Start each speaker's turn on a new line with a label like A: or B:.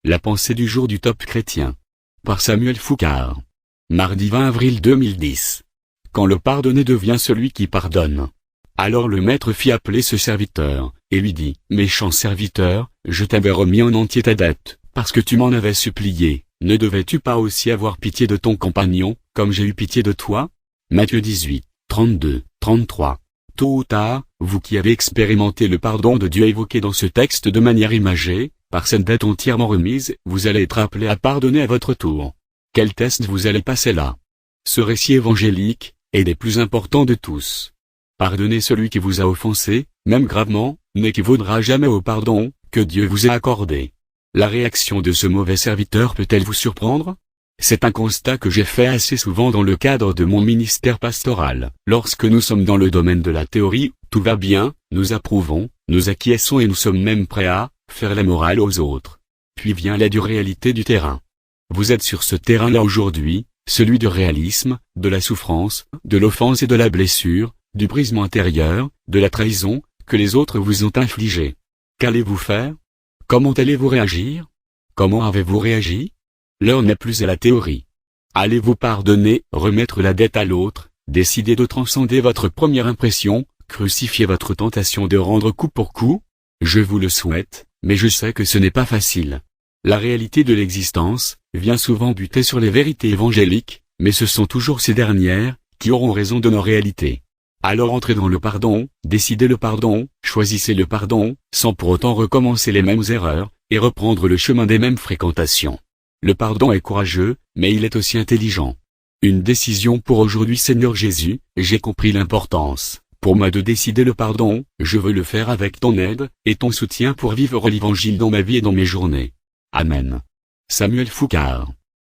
A: La pensée du jour du top chrétien. Par Samuel Foucard. Mardi 20 avril 2010. Quand le pardonné devient celui qui pardonne. Alors le maître fit appeler ce serviteur, et lui dit, « Méchant serviteur, je t'avais remis en entier ta dette, parce que tu m'en avais supplié. Ne devais-tu pas aussi avoir pitié de ton compagnon, comme j'ai eu pitié de toi ?» Matthieu 18, 32, 33. Tôt ou tard, vous qui avez expérimenté le pardon de Dieu évoqué dans ce texte de manière imagée, par cette dette entièrement remise, vous allez être appelé à pardonner à votre tour. Quel test vous allez passer là? Ce récit évangélique est des plus importants de tous. Pardonner celui qui vous a offensé, même gravement, n'équivaudra jamais au pardon que Dieu vous a accordé. La réaction de ce mauvais serviteur peut-elle vous surprendre? C'est un constat que j'ai fait assez souvent dans le cadre de mon ministère pastoral. Lorsque nous sommes dans le domaine de la théorie, tout va bien, nous approuvons, nous acquiesçons et nous sommes même prêts à faire la morale aux autres. Puis vient la dure réalité du terrain. Vous êtes sur ce terrain-là aujourd'hui, celui du réalisme, de la souffrance, de l'offense et de la blessure, du brisement intérieur, de la trahison, que les autres vous ont infligé. Qu'allez-vous faire? Comment allez-vous réagir? Comment avez-vous réagi? L'heure n'est plus à la théorie. Allez-vous pardonner, remettre la dette à l'autre, décider de transcender votre première impression, crucifier votre tentation de rendre coup pour coup? Je vous le souhaite, mais je sais que ce n'est pas facile. La réalité de l'existence vient souvent buter sur les vérités évangéliques, mais ce sont toujours ces dernières qui auront raison de nos réalités. Alors entrez dans le pardon, décidez le pardon, choisissez le pardon, sans pour autant recommencer les mêmes erreurs, et reprendre le chemin des mêmes fréquentations. Le pardon est courageux, mais il est aussi intelligent. Une décision pour aujourd'hui. Seigneur Jésus, j'ai compris l'importance, pour moi, de décider le pardon. Je veux le faire avec ton aide, et ton soutien pour vivre l'évangile dans ma vie et dans mes journées. Amen. Samuel Foucard.